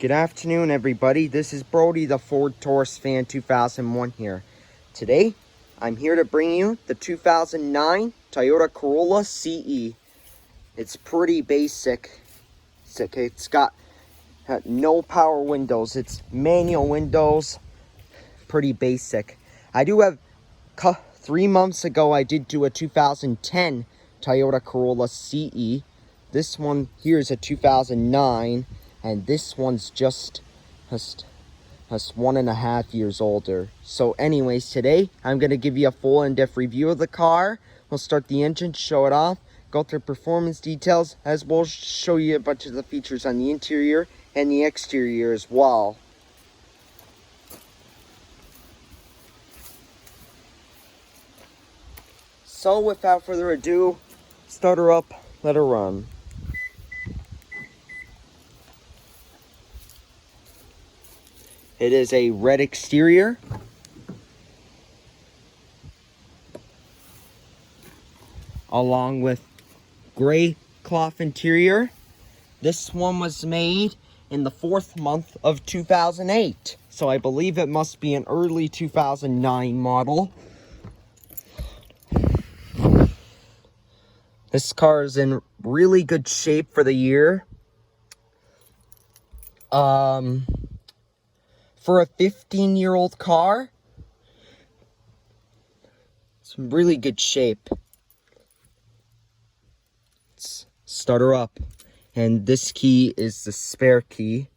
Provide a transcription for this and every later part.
Good afternoon, everybody. This is Brody, the Ford Taurus fan 2001 here. Today, I'm here to bring you the 2009 Toyota Corolla CE. It's pretty basic. It's got no power windows. It's manual windows. Pretty basic. I do have 3 months ago, I did do a 2010 Toyota Corolla CE. This one here is a 2009, and this one's just 1.5 years older. So anyways, today I'm going to give you a full in-depth review of the car. We'll start the engine, show it off, go through performance details, as well as show you a bunch of the features on the interior and the exterior as well. So without further ado, start her up, let her run. It is a red exterior. Along with gray cloth interior. This one was made in the 4th month of 2008. So I believe it must be an early 2009 model. This car is in really good shape for the year. For a 15-year-old car, it's in really good shape. Let's start her up. And this key is the spare key.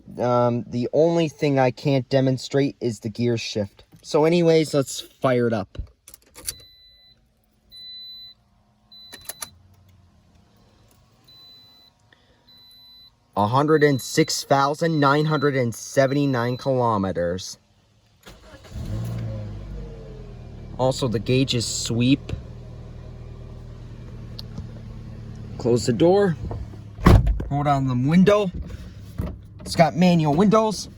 The only thing I can't demonstrate is the gear shift. So anyways, let's fire it up. $106,979 kilometers. Also, the gauge is sweep. Close the door. Hold on the window. It's got manual windows.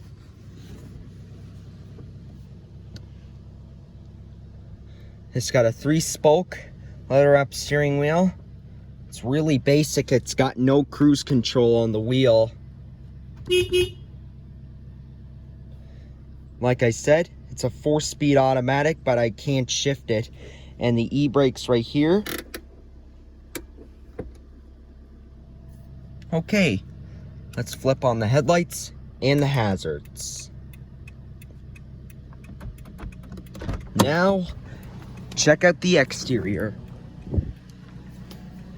It's got a 3-spoke leather-wrapped steering wheel. It's really basic. It's got no cruise control on the wheel. Like I said, it's a 4-speed automatic, but I can't shift it. And the e-brakes right here. Okay, let's flip on the headlights and the hazards. Now, check out the exterior.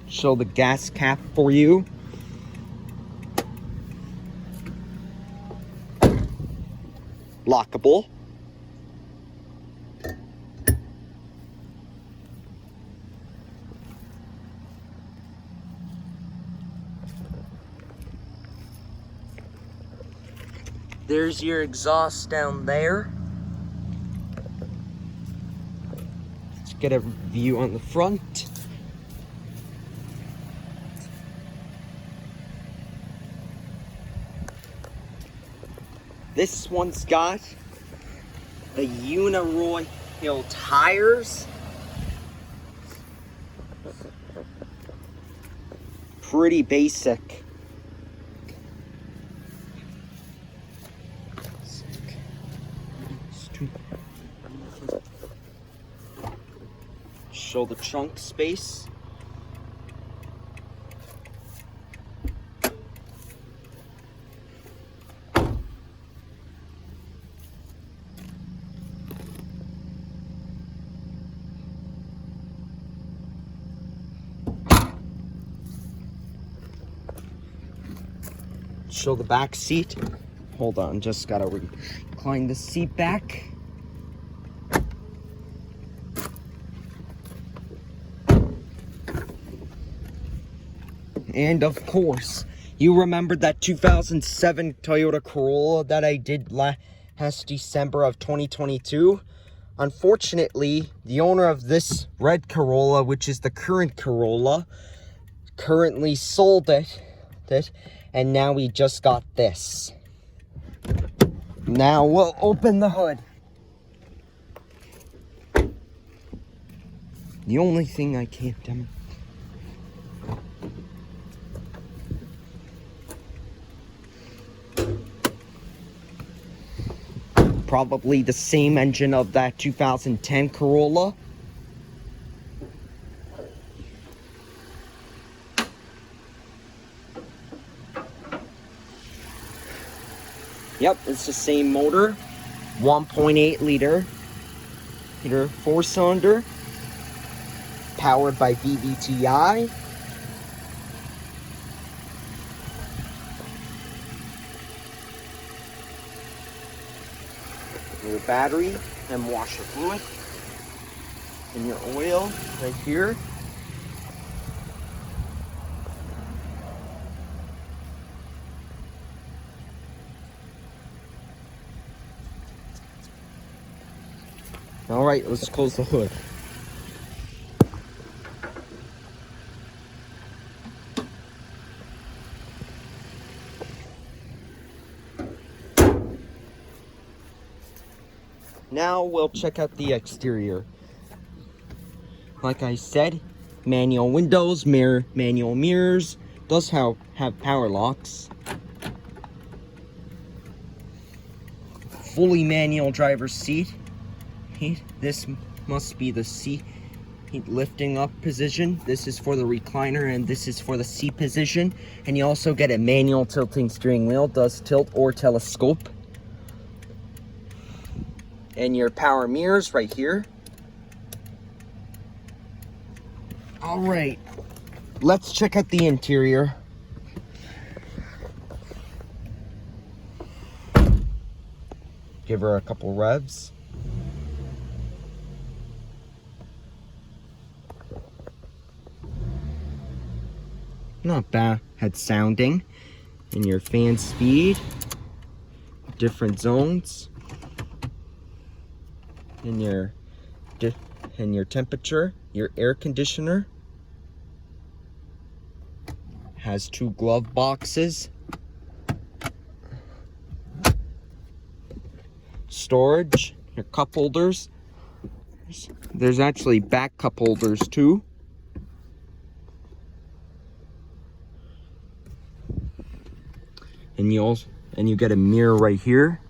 Show the gas cap for you. Lockable. There's your exhaust down there. Let's get a view on the front. This one's got the Uniroyal tires. Pretty basic. Show the trunk space. Show the back seat. Hold on, just gotta recline the seat back. And of course, you remember that 2007 Toyota Corolla that I did last December of 2022? Unfortunately, the owner of this red Corolla, which is the current Corolla, currently sold it, and now we just got this. Now we'll open the hood. The only thing I can't demonstrate. probably the same engine of that 2010 Corolla. Yep, it's the same motor. 1.8 liter 4-cylinder, powered by VVTi. Your battery and washer fluid, and your oil right here. All right, let's close the hood. Now we'll check out the exterior. Like I said, manual windows, manual mirrors, does have power locks. Fully manual driver's seat. This must be the seat lifting up position. This is for the recliner and this is for the seat position. And you also get a manual tilting steering wheel, does tilt or telescope. And your power mirrors right here. All right, let's check out the interior. Give her a couple revs. Not bad sounding. And your fan speed, different zones, and your temperature. Your air conditioner has 2 glove boxes, storage, your cup holders. There's actually back cup holders too. And you get a mirror right here.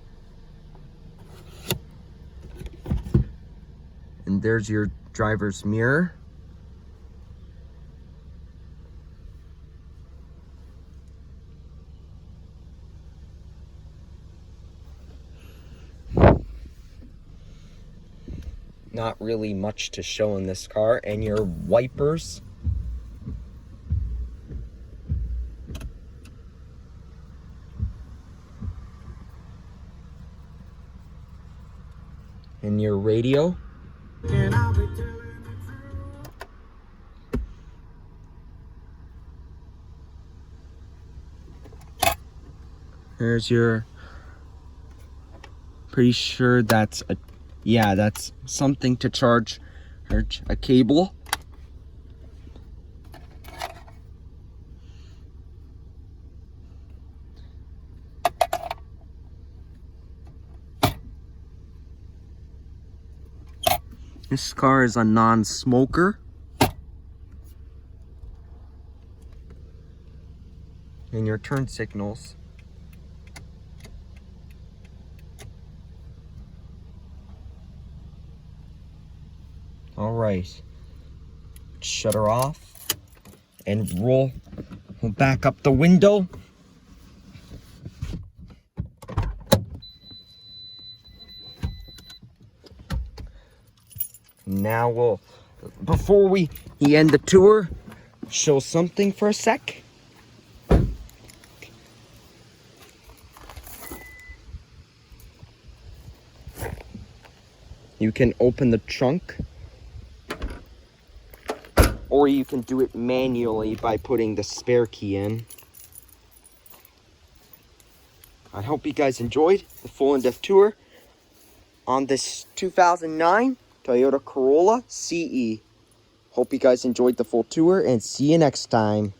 And there's your driver's mirror. Not really much to show in this car. And your wipers. And your radio. There's your, pretty sure that's that's something to charge a cable. This car is a non-smoker. And your turn signals. All right. Shut her off and we'll back up the window. Now before we end the tour, show something for a sec. You can open the trunk, or you can do it manually by putting the spare key in. I hope you guys enjoyed the full in-depth tour on this 2009 Toyota Corolla CE. Hope you guys enjoyed the full tour and see you next time.